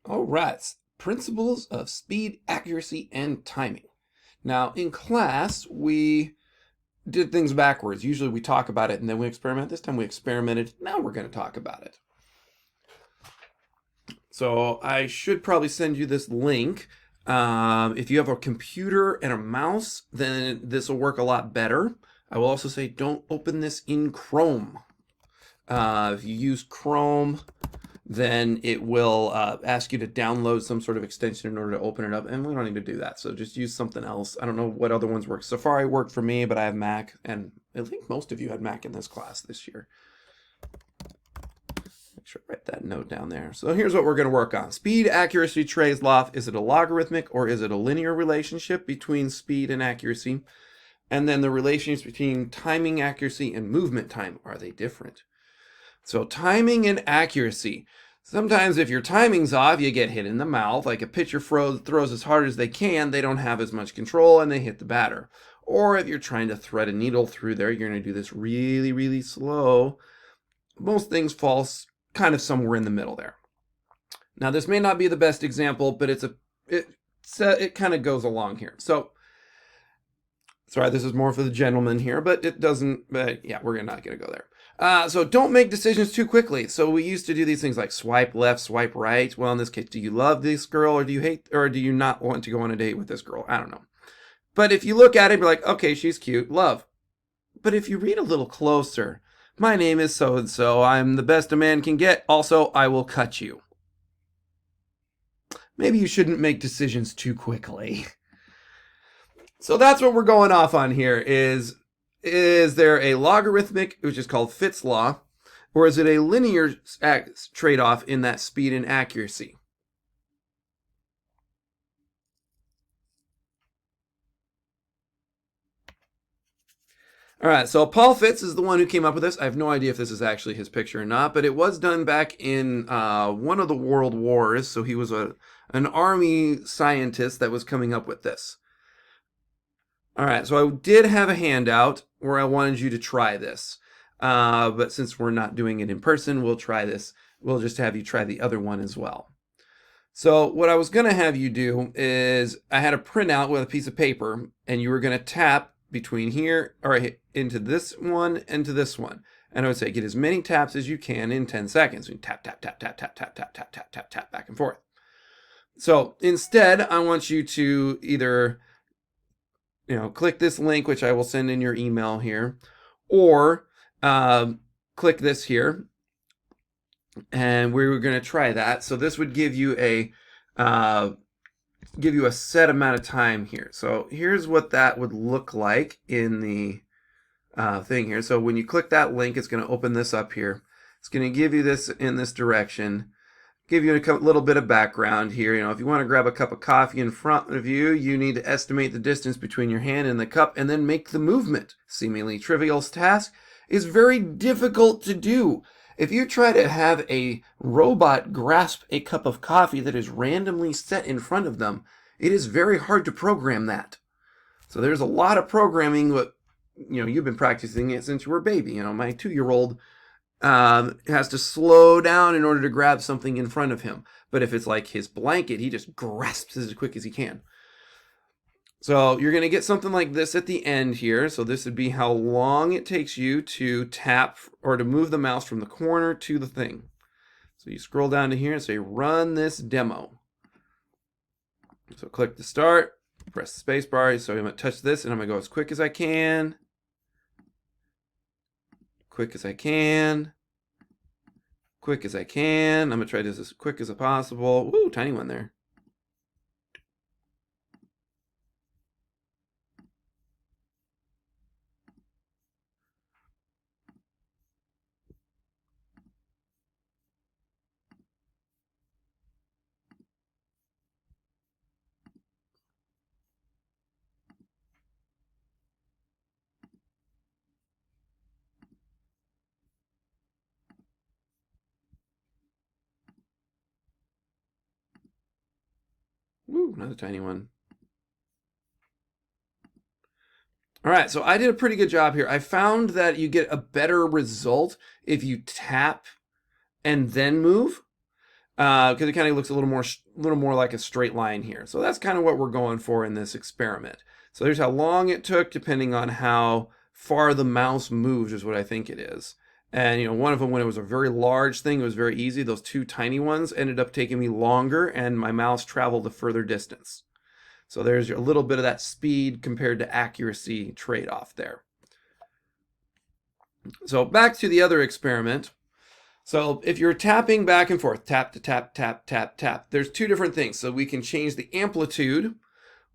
All right, principles of speed, accuracy, and timing. Now, in class, we did things backwards. Usually we talk about it and then we experiment. This time we experimented. Now we're going to talk about it. So I should probably send you this link. If you have a computer and a mouse, then this will work a lot better. I will also say don't open this in Chrome. If you use Chrome, then it will ask you to download some sort of extension in order to open it up, and we don't need to do that. So just use something else. I don't know what other ones work. Safari worked for me, but I have Mac, and I think most of you had Mac in this class this year. Make sure I write that note down there. So here's what we're going to work on. Speed, accuracy, Trey's law. Is it a logarithmic or is it a linear relationship between speed and accuracy? And then the relations between timing, accuracy, and movement time. Are they different? So timing and accuracy. Sometimes if your timing's off, you get hit in the mouth. Like a pitcher throws as hard as they can, they don't have as much control and they hit the batter. Or if you're trying to thread a needle through there, you're going to do this really, really slow. Most things fall kind of somewhere in the middle there. Now this may not be the best example, but it kind of goes along here. So sorry, this is more for the gentleman here, but it doesn't, yeah, we're not going to go there. So don't make decisions too quickly. So we used to do these things like swipe left, swipe right. Well, in this case, do you love this girl or do you hate, or do you not want to go on a date with this girl? I don't know. But if you look at it, you're like, okay, she's cute, love. But if you read a little closer, my name is so-and-so, I'm the best a man can get, also, I will cut you. Maybe you shouldn't make decisions too quickly. So that's what we're going off on here is there a logarithmic, which is called Fitts law, or is it a linear trade-off in that speed and accuracy? All right, so Paul Fitts is the one who came up with this. I have no idea if this is actually his picture or not, but it was done back in one of the world wars, so he was an army scientist that was coming up with this. All right, so I did have a handout where I wanted you to try this. But since we're not doing it in person, we'll try this. We'll just have you try the other one as well. So what I was going to have you do is I had a printout with a piece of paper, and you were going to tap between here, or into this one and to this one. And I would say get as many taps as you can in 10 seconds. You tap, tap, tap, tap, tap, tap, tap, tap, tap, tap, tap, back and forth. So instead, I want you to either click this link, which I will send in your email here, or click this here, and we're going to try that. So this would give you a set amount of time here. So here's what that would look like in the thing here. So when you click that link, it's going to open this up here. It's going to give you this in this direction. Give you a little bit of background here. If you want to grab a cup of coffee in front of you, you need to estimate the distance between your hand and the cup and then make the movement. Seemingly trivial task is very difficult to do. If you try to have a robot grasp a cup of coffee that is randomly set in front of them, it is very hard to program that. So there's a lot of programming, but you've been practicing it since you were a baby. My 2-year-old has to slow down in order to grab something in front of him. But if it's like his blanket, he just grasps as quick as he can. So you're going to get something like this at the end here. So this would be how long it takes you to tap or to move the mouse from the corner to the thing. So you scroll down to here and say, run this demo. So click to start, press the space bar. So I'm going to touch this and I'm going to go as quick as I can. Quick as I can. Quick as I can. I'm going to try this as quick as possible. Ooh, tiny one there. Ooh, another tiny one. All right, so I did a pretty good job here. I found that you get a better result if you tap and then move. because it kind of looks a little more like a straight line here. So that's kind of what we're going for in this experiment. So there's how long it took depending on how far the mouse moves is what I think it is. And one of them, when it was a very large thing, it was very easy. Those two tiny ones ended up taking me longer, and my mouse traveled a further distance. So there's a little bit of that speed compared to accuracy trade-off there. So back to the other experiment. So if you're tapping back and forth, tap to tap, tap, tap, tap, there's two different things. So we can change the amplitude,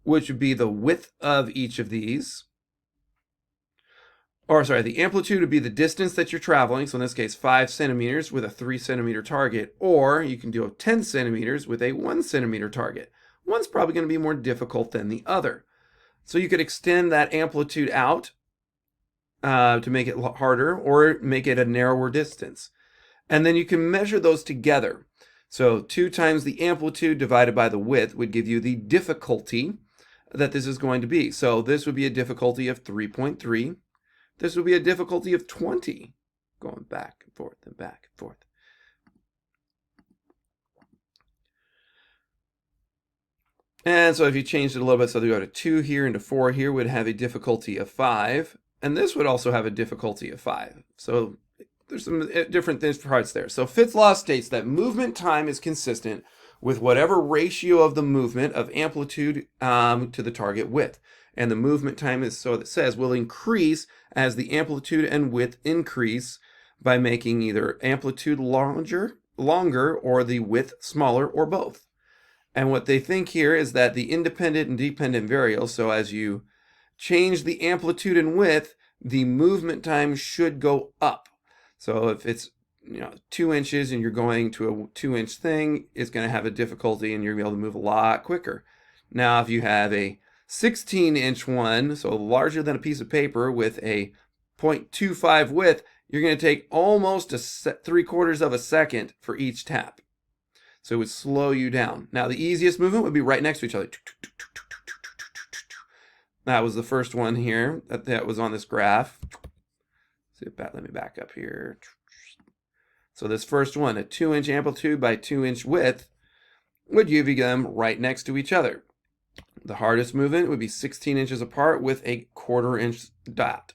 which would be the width of each of these. Or sorry, the amplitude would be the distance that you're traveling. So in this case, 5 centimeters with a 3 centimeter target. Or you can do 10 centimeters with a 1 centimeter target. One's probably going to be more difficult than the other. So you could extend that amplitude out to make it harder, or make it a narrower distance. And then you can measure those together. So 2 times the amplitude divided by the width would give you the difficulty that this is going to be. So this would be a difficulty of 3.3. This would be a difficulty of 20, going back and forth and back and forth. And so if you changed it a little bit, so we go to 2 here and to 4 here, would have a difficulty of 5. And this would also have a difficulty of 5. So there's some different parts there. So Fitts' law states that movement time is consistent with whatever ratio of the movement of amplitude to the target width. And the movement time is, so it says, will increase as the amplitude and width increase by making either amplitude longer or the width smaller, or both. And what they think here is that the independent and dependent variables, so as you change the amplitude and width, the movement time should go up. So if it's 2 inches and you're going to a 2-inch thing, it's going to have a difficulty and you're going to be able to move a lot quicker. Now if you have a 16-inch one, so larger than a piece of paper with a 0.25 width, you're going to take almost 3/4 of a second for each tap. So it would slow you down. Now the easiest movement would be right next to each other. That was the first one here that was on this graph. Let me back up here. So this first one, a 2-inch amplitude by 2-inch width, would give you them right next to each other. The hardest movement would be 16 inches apart with a 1/4 inch dot.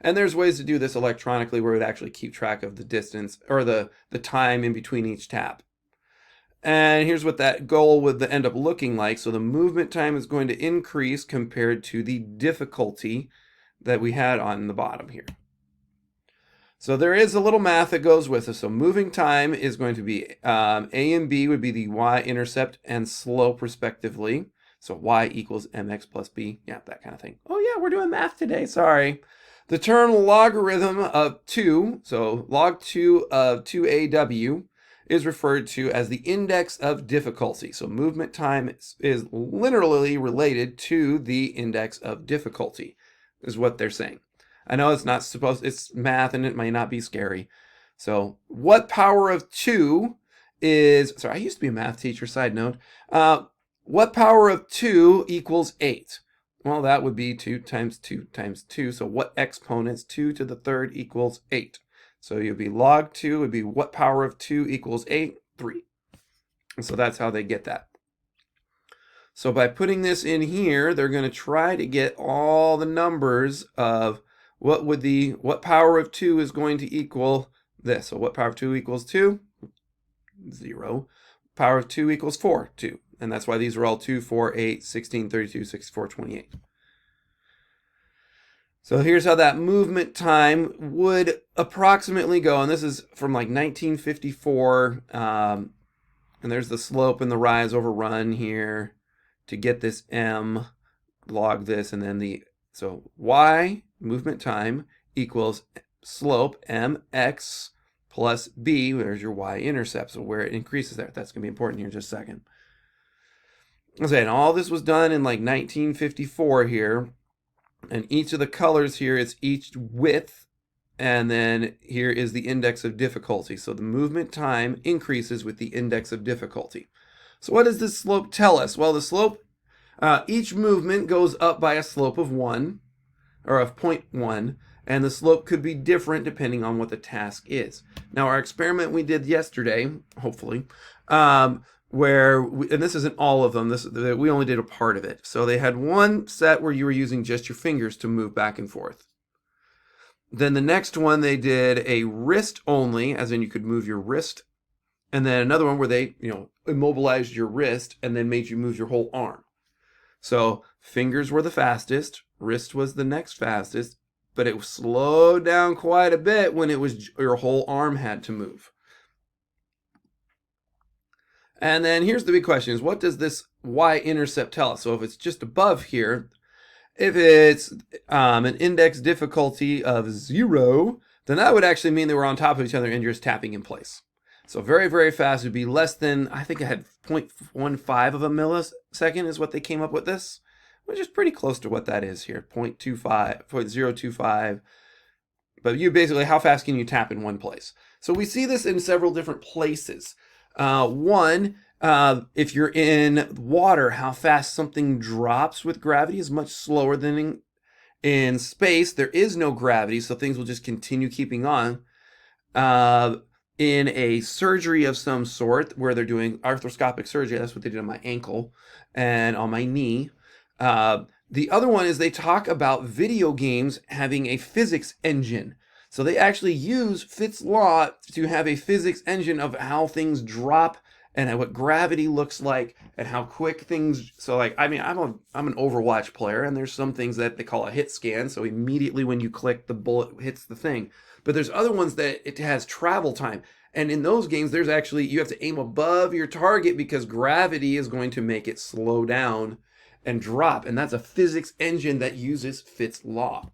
And there's ways to do this electronically where it would actually keep track of the distance or the time in between each tap. And here's what that goal would end up looking like. So the movement time is going to increase compared to the difficulty that we had on the bottom here. So there is a little math that goes with it. So moving time is going to be A and B would be the y-intercept and slope respectively. So y equals mx plus b. Yeah, that kind of thing. Oh yeah, we're doing math today. Sorry. The term logarithm of 2, so log 2 of 2aw, is referred to as the index of difficulty. So movement time is literally related to the index of difficulty, is what they're saying. I know it's math and it might not be scary. So what power of 2 is, sorry, I used to be a math teacher, side note. What power of 2 equals 8? Well, that would be 2 times 2 times 2. So what exponents 2 to the third equals 8? So you'd be log 2 would be what power of 2 equals 8? 3. And so that's how they get that. So by putting this in here, they're going to try to get all the numbers of what power of 2 is going to equal this. So what power of 2 equals 2? 0. Power of 2 equals 4, 2. And that's why these are all 2, 4, 8, 16, 32, 64, 28. So here's how that movement time would approximately go. And this is from like 1954. And there's the slope and the rise over run here to get this m, log this, and then so y, movement time, equals slope mx plus b. There's your y-intercept, so where it increases there. That's going to be important here in just a second. Okay, and all this was done in like 1954 here. And each of the colors here is each width. And then here is the index of difficulty. So the movement time increases with the index of difficulty. So what does this slope tell us? Well, the slope, each movement goes up by a slope of 1, or of 0.1. And the slope could be different depending on what the task is. Now, our experiment we did yesterday, hopefully, And this isn't all of them. We only did a part of it. So they had one set where you were using just your fingers to move back and forth. Then the next one they did a wrist only, as in you could move your wrist. And then another one where they, immobilized your wrist and then made you move your whole arm. So fingers were the fastest, wrist was the next fastest, but it slowed down quite a bit when it was your whole arm had to move. And then here's the big question is, what does this y-intercept tell us? So if it's just above here, if it's an index difficulty of 0, then that would actually mean they were on top of each other and you're just tapping in place. So very, very fast would be less than, I think I had 0.15 of a millisecond is what they came up with this, which is pretty close to what that is here, 0.25. But you basically, how fast can you tap in one place? So we see this in several different places. One, if you're in water, how fast something drops with gravity is much slower than in space. There is no gravity, so things will just continue keeping on. In a surgery of some sort where they're doing arthroscopic surgery, that's what they did on my ankle and on my knee. The other one is they talk about video games having a physics engine. So they actually use Fitts' law to have a physics engine of how things drop and what gravity looks like and how quick things. So like, I'm an Overwatch player, and there's some things that they call a hit scan. So immediately when you click, the bullet hits the thing. But there's other ones that it has travel time. And in those games, there's actually, you have to aim above your target because gravity is going to make it slow down and drop. And that's a physics engine that uses Fitts' law.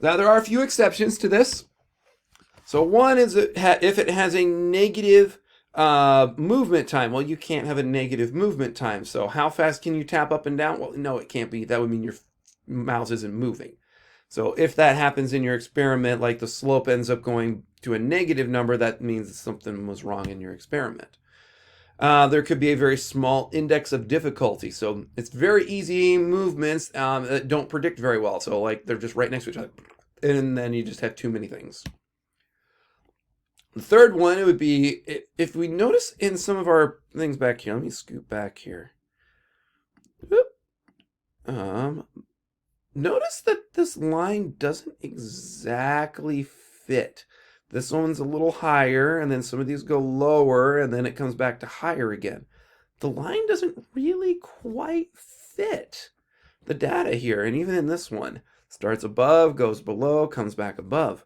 Now, there are a few exceptions to this. So one is if it has a negative movement time. Well, you can't have a negative movement time. So how fast can you tap up and down? Well, no, it can't be. That would mean your mouse isn't moving. So if that happens in your experiment, like the slope ends up going to a negative number, that means that something was wrong in your experiment. There could be a very small index of difficulty. So it's very easy movements that don't predict very well. So like they're just right next to each other. And then you just have too many things. The third one, it would be, if we notice in some of our things back here, let me scoot back here. Notice that this line doesn't exactly fit. This one's a little higher, and then some of these go lower, and then it comes back to higher again. The line doesn't really quite fit the data here, and even in this one, starts above, goes below, comes back above.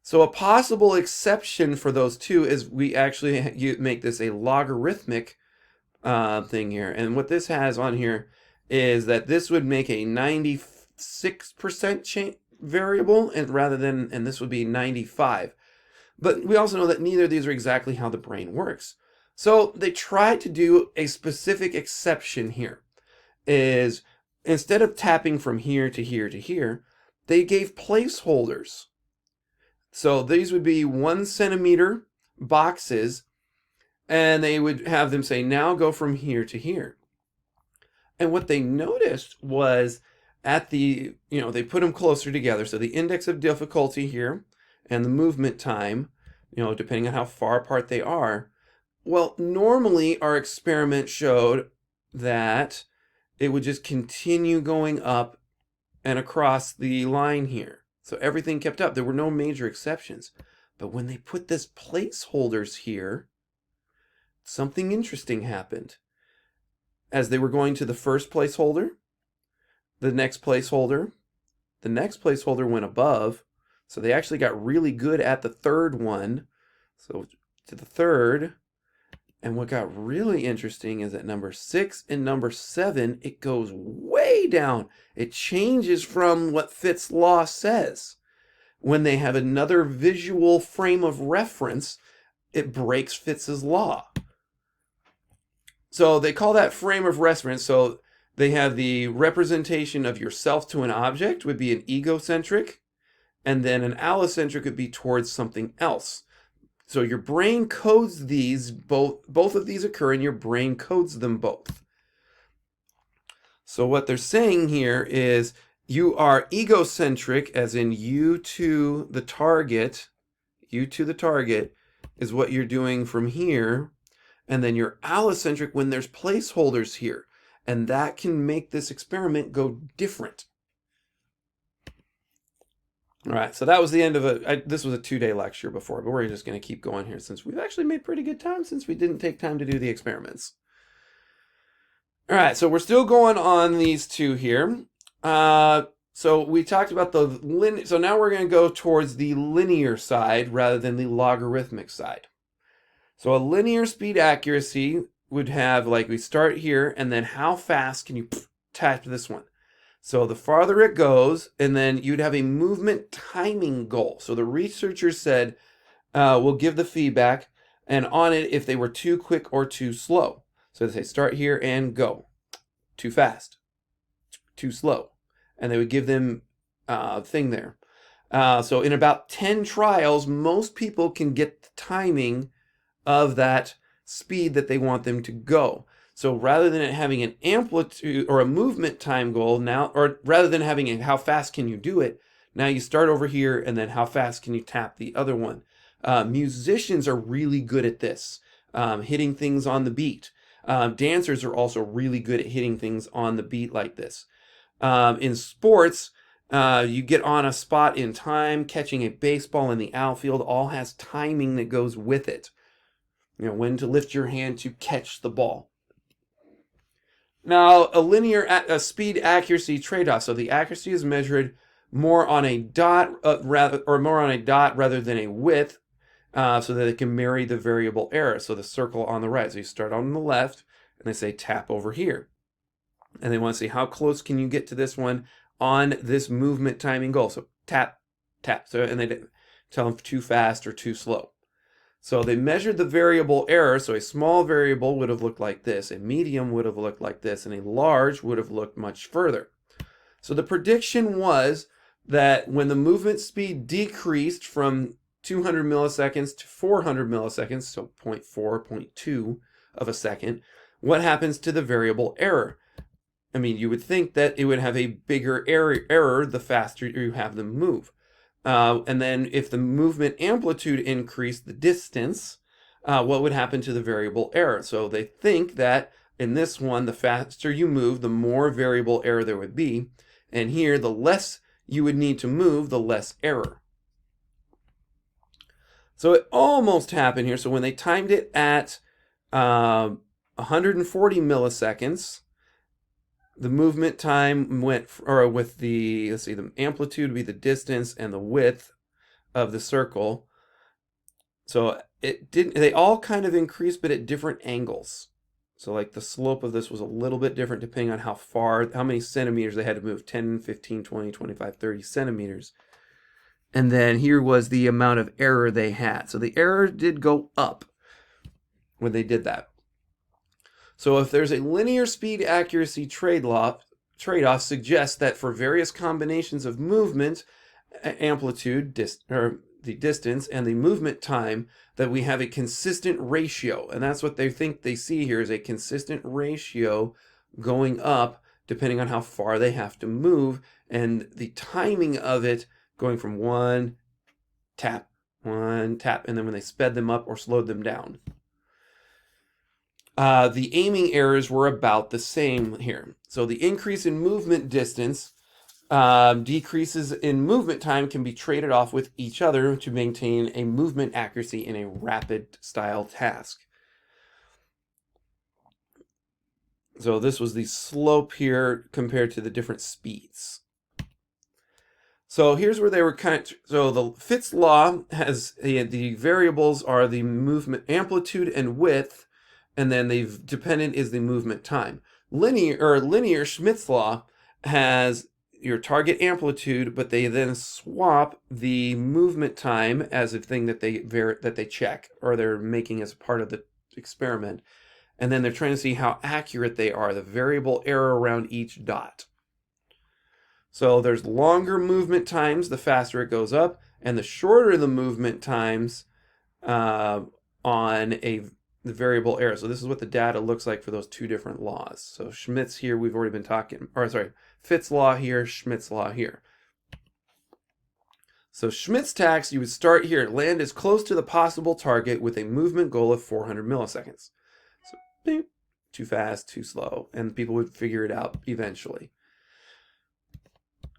So a possible exception for those two is we actually make this a logarithmic thing here. And what this has on here is that this would make a 96% variable, and this would be 95. But we also know that neither of these are exactly how the brain works. So they tried to do a specific exception here. Is instead of tapping from here to here to here, they gave placeholders. So these would be 1 centimeter boxes, and they would have them say, now go from here to here. And what they noticed was they put them closer together. So the index of difficulty here and the movement time, depending on how far apart they are. Well, normally our experiment showed that it would just continue going up and across the line here. So everything kept up. There were no major exceptions. But when they put this placeholders here, something interesting happened. As they were going to the first placeholder, the next placeholder went above. So they actually got really good at the third one. So to the third. And what got really interesting is at number 6 and number 7, it goes way down. It changes from what Fitts' law says. When they have another visual frame of reference, it breaks Fitts' law. So they call that frame of reference. So they have the representation of yourself to an object would be an egocentric, and then an allocentric would be towards something else. So your brain codes these, both of these occur and your brain codes them both. So what they're saying here is you are egocentric, as in you to the target, is what you're doing from here, and then you're allocentric when there's placeholders here, and that can make this experiment go different. All right, so that was the end of this was a 2-day lecture before, but we're just going to keep going here since we've actually made pretty good time since we didn't take time to do the experiments. All right, so we're still going on these two here. So we talked about so now we're going to go towards the linear side rather than the logarithmic side. So a linear speed accuracy would have, like, we start here, and then how fast can you tap this one? So the farther it goes, and then you'd have a movement timing goal. So the researchers said, we'll give the feedback, and on it if they were too quick or too slow. So they say start here and go. Too fast, too slow. And they would give them a thing there. So in about 10 trials, most people can get the timing of that speed that they want them to go. So rather than it having an amplitude or a movement time goal now, or rather than having a how fast can you do it, now you start over here and then how fast can you tap the other one. Musicians are really good at this, hitting things on the beat. Dancers are also really good at hitting things on the beat like this. In sports, you get on a spot in time, catching a baseball in the outfield, all has timing that goes with it. You know, when to lift your hand to catch the ball. Now, a linear speed accuracy trade-off. So the accuracy is measured more on a dot rather than a width, so that it can marry the variable error. So the circle on the right. So you start on the left, and they say tap over here, and they want to see how close can you get to this one on this movement timing goal. So tap, tap. So and they tell them too fast or too slow. So they measured the variable error. So a small variable would have looked like this, a medium would have looked like this, and a large would have looked much further. So the prediction was that when the movement speed decreased from 200 milliseconds to 400 milliseconds, so 0.4, 0.2 of a second, what happens to the variable error? I mean, you would think that it would have a bigger error the faster you have them move. And then if the movement amplitude increased the distance, what would happen to the variable error? So they think that in this one, the faster you move, the more variable error there would be. And here, the less you would need to move, the less error. So it almost happened here. So when they timed it at 140 milliseconds, the movement time went, or with the, let's see, the amplitude would be the distance and the width of the circle. So it didn't, they all kind of increased, but at different angles. So like the slope of this was a little bit different depending on how far, how many centimeters they had to move, 10, 15, 20, 25, 30 centimeters. And then here was the amount of error they had. So the error did go up when they did that. So if there's a linear speed accuracy trade-off suggests that for various combinations of movement, amplitude, or the distance, and the movement time, that we have a consistent ratio. And that's what they think they see here, is a consistent ratio going up depending on how far they have to move, and the timing of it going from one tap, and then when they sped them up or slowed them down. The aiming errors were about the same here. So the increase in movement distance, decreases in movement time can be traded off with each other to maintain a movement accuracy in a rapid style task. So this was the slope here compared to the different speeds. So here's where they were so the Fitts law has, the variables are the movement amplitude and width, and then the dependent is the movement time. Linear Schmidt's law has your target amplitude, but they then swap the movement time as a thing that they check, or they're making as part of the experiment. And then they're trying to see how accurate they are, the variable error around each dot. So there's longer movement times, the faster it goes up, and the shorter the movement times on the variable error. So this is what the data looks like for those two different laws. So Schmidt's here, we've already been talking, or sorry, Fitts law here, Schmidt's law here. So Schmidt's tax, you would start here, land as close to the possible target with a movement goal of 400 milliseconds. So, beep, too fast, too slow, and people would figure it out eventually.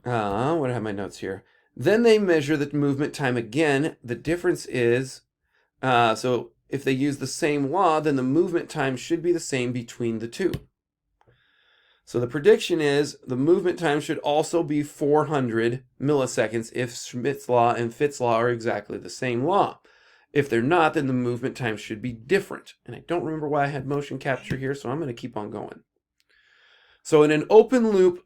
What do I have my notes here? Then they measure the movement time again. The difference is, so if they use the same law, then the movement time should be the same between the two. So the prediction is the movement time should also be 400 milliseconds if Schmidt's law and Fitt's law are exactly the same law. If they're not, then the movement time should be different. And I don't remember why I had motion capture here, so I'm going to keep on going. So in an open loop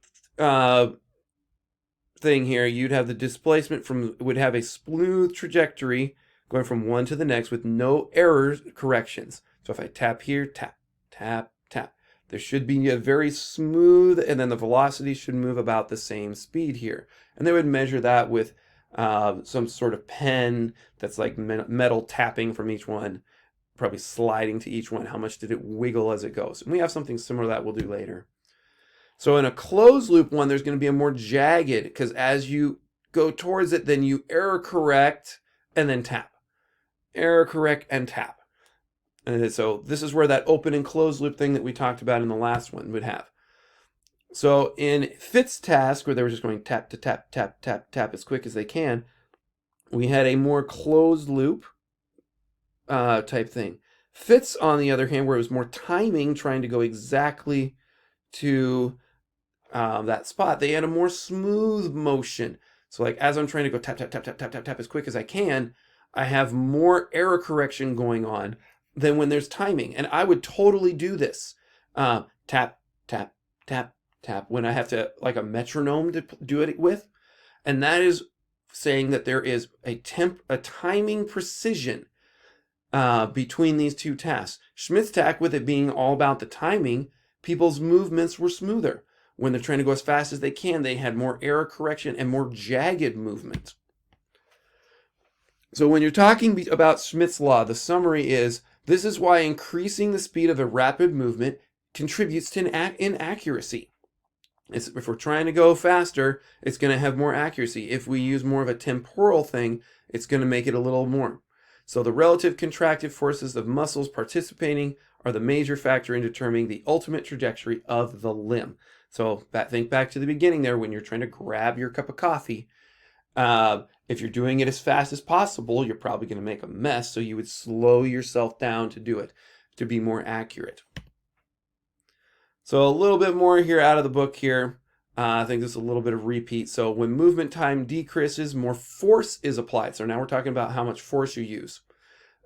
thing here, you'd have the displacement would have a smooth trajectory going from one to the next with no error corrections. So if I tap here, tap, tap, tap, there should be a very smooth, and then the velocity should move about the same speed here. And they would measure that with some sort of pen that's like metal tapping from each one, probably sliding to each one. How much did it wiggle as it goes? And we have something similar that we'll do later. So in a closed loop one, there's going to be a more jagged, because as you go towards it, then you error correct and then tap. Error correct and tap. And so this is where that open and closed loop thing that we talked about in the last one would have. So in Fitt's task, where they were just going tap to tap, tap, tap, tap as quick as they can, we had a more closed loop type thing. Fitt's, on the other hand, where it was more timing, trying to go exactly to that spot, they had a more smooth motion. So like as I'm trying to go tap, tap, tap, tap, tap, tap, tap as quick as I can, I have more error correction going on than when there's timing. And I would totally do this. Tap, tap, tap, tap, when I have to, like a metronome to do it with. And that is saying that there is a timing precision between these two tasks. Schmidt's task, with it being all about the timing, people's movements were smoother. When they're trying to go as fast as they can, they had more error correction and more jagged movement. So when you're talking about Schmidt's law, the summary is, this is why increasing the speed of a rapid movement contributes to inaccuracy. If we're trying to go faster, it's going to have more accuracy. If we use more of a temporal thing, it's going to make it a little more. So the relative contractive forces of muscles participating are the major factor in determining the ultimate trajectory of the limb. So think back to the beginning there when you're trying to grab your cup of coffee. If you're doing it as fast as possible, you're probably going to make a mess. So you would slow yourself down to do it, to be more accurate. So a little bit more here out of the book here. I think this is a little bit of repeat. So when movement time decreases, more force is applied. So now we're talking about how much force you use.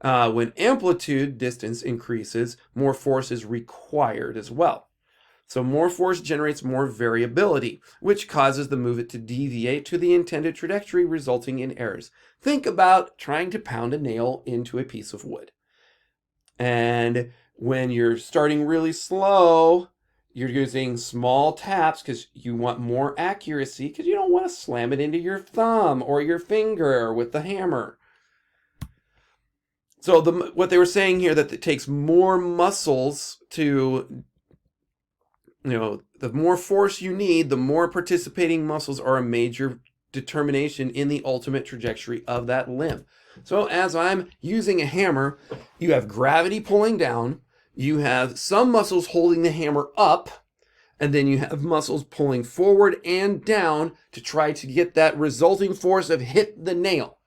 When amplitude distance increases, more force is required as well. So more force generates more variability, which causes the movement to deviate to the intended trajectory, resulting in errors. Think about trying to pound a nail into a piece of wood. And when you're starting really slow, you're using small taps because you want more accuracy, because you don't want to slam it into your thumb or your finger with the hammer. So what they were saying here, that it takes more muscles to, the more force you need, the more participating muscles are a major determination in the ultimate trajectory of that limb. So as I'm using a hammer, you have gravity pulling down, you have some muscles holding the hammer up, and then you have muscles pulling forward and down to try to get that resulting force of hit the nail.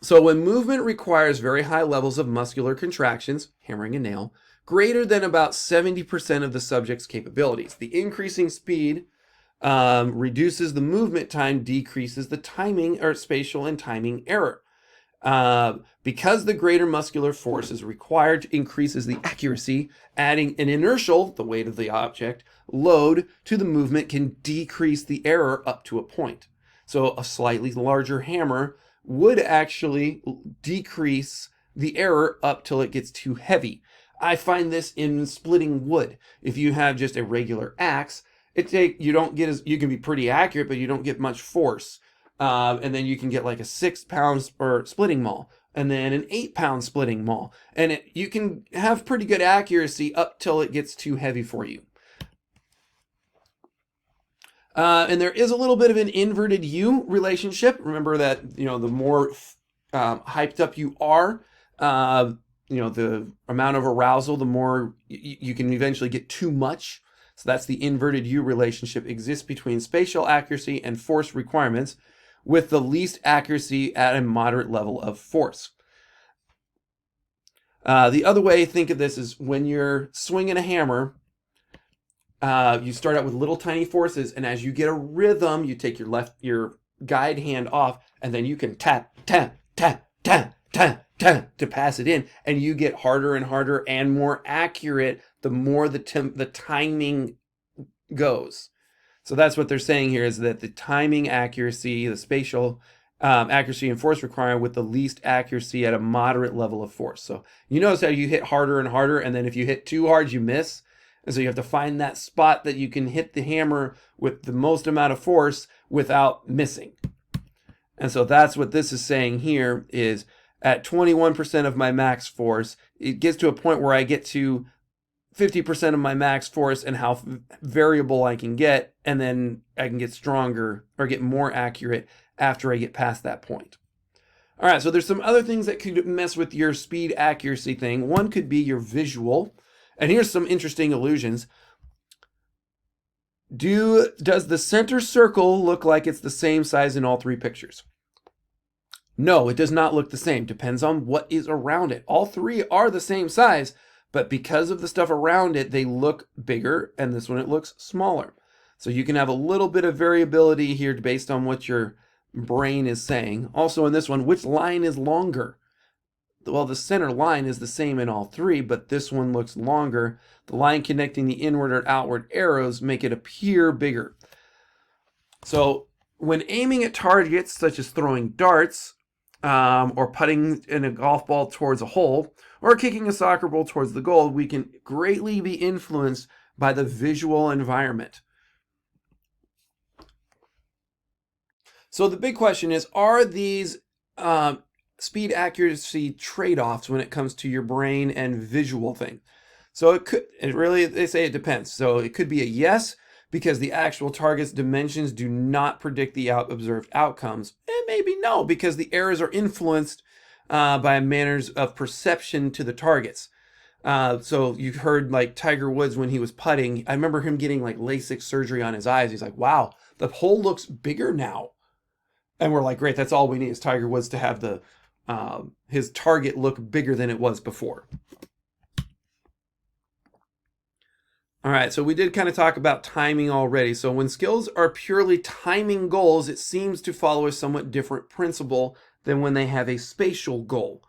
So when movement requires very high levels of muscular contractions, hammering a nail, greater than about 70% of the subject's capabilities, the increasing speed reduces the movement time, decreases the timing or spatial and timing error. Because the greater muscular force is required, increases the accuracy, adding an inertial, the weight of the object, load to the movement can decrease the error up to a point. So a slightly larger hammer would actually decrease the error up till it gets too heavy. I find this in splitting wood. If you have just a regular axe, you can be pretty accurate, but you don't get much force. And then you can get like a 6-pound splitting maul, and then an 8-pound splitting maul. And you can have pretty good accuracy up till it gets too heavy for you. And there is a little bit of an inverted U relationship. Remember that, the more hyped up you are, the amount of arousal, the more you can eventually get too much. So that's the inverted U relationship exists between spatial accuracy and force requirements, with the least accuracy at a moderate level of force. The other way to think of this is when you're swinging a hammer, you start out with little tiny forces, and as you get a rhythm, you take your guide hand off, and then you can tap, tap, tap, tap, tap, tap to pass it in, and you get harder and harder and more accurate the more the timing goes. So that's what they're saying here, is that the timing accuracy, the spatial accuracy and force requirement with the least accuracy at a moderate level of force. So you notice how you hit harder and harder, and then if you hit too hard, you miss. And so you have to find that spot that you can hit the hammer with the most amount of force without missing. And so that's what this is saying here, is at 21% of my max force, it gets to a point where I get to 50% of my max force and how variable I can get, and then I can get stronger or get more accurate after I get past that point. All right, so there's some other things that could mess with your speed accuracy thing. One could be your visual. And here's some interesting illusions. Does the center circle look like it's the same size in all three pictures? No, it does not look the same. Depends on what is around it. All three are the same size, but because of the stuff around it, they look bigger, and this one it looks smaller. So you can have a little bit of variability here based on what your brain is saying. Also in this one, which line is longer? Well, the center line is the same in all three, but this one looks longer. The line connecting the inward or outward arrows make it appear bigger. So when aiming at targets, such as throwing darts, or putting in a golf ball towards a hole, or kicking a soccer ball towards the goal, we can greatly be influenced by the visual environment. So the big question is, are these speed accuracy trade-offs when it comes to your brain and visual thing? So they say it depends. So it could be a yes, because the actual target's dimensions do not predict the observed outcomes. And maybe no, because the errors are influenced by manners of perception to the targets. So you've heard like Tiger Woods when he was putting, I remember him getting like LASIK surgery on his eyes. He's like, wow, the hole looks bigger now. And we're like, great, that's all we need is Tiger Woods to have his target look bigger than it was before. All right, so we did kind of talk about timing already. So when skills are purely timing goals, it seems to follow a somewhat different principle than when they have a spatial goal.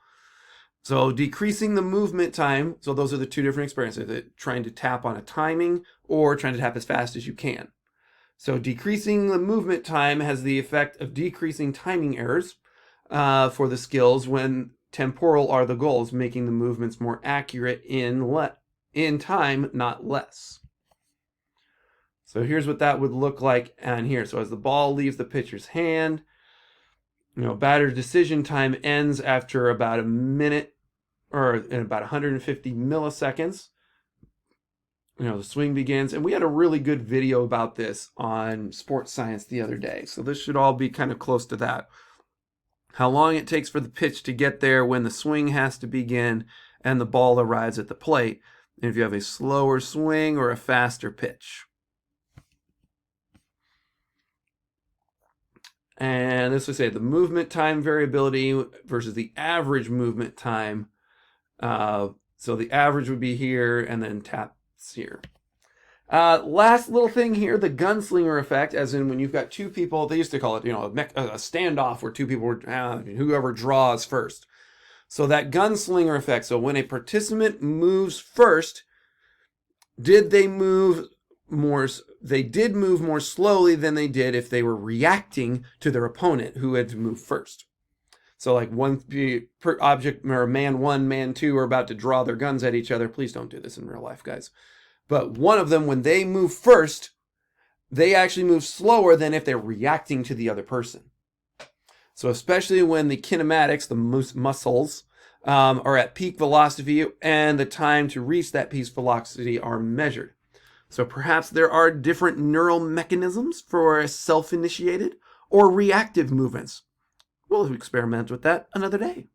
So decreasing the movement time, so those are the two different experiences, trying to tap on a timing or trying to tap as fast as you can. So decreasing the movement time has the effect of decreasing timing errors for the skills when temporal are the goals, making the movements more accurate in time, not less. So here's what that would look like on here. So as the ball leaves the pitcher's hand, batter's decision time ends after about a minute or in about 150 milliseconds. The swing begins, and we had a really good video about this on Sports Science the other day. So this should all be kind of close to that. How long it takes for the pitch to get there, when the swing has to begin, and the ball arrives at the plate. And if you have a slower swing or a faster pitch. And this would say the movement time variability versus the average movement time. So the average would be here, and then taps here. Last little thing here, the gunslinger effect, as in when you've got two people, they used to call it, a standoff where two people were, whoever draws first. So that gunslinger effect, so when a participant moves first, they did move more slowly than they did if they were reacting to their opponent who had to move first. So like one object, or man one, man two are about to draw their guns at each other. Please don't do this in real life, guys. But one of them, when they move first, they actually move slower than if they're reacting to the other person. So especially when the kinematics, the muscles, are at peak velocity and the time to reach that peak velocity are measured. So perhaps there are different neural mechanisms for self-initiated or reactive movements. We'll experiment with that another day.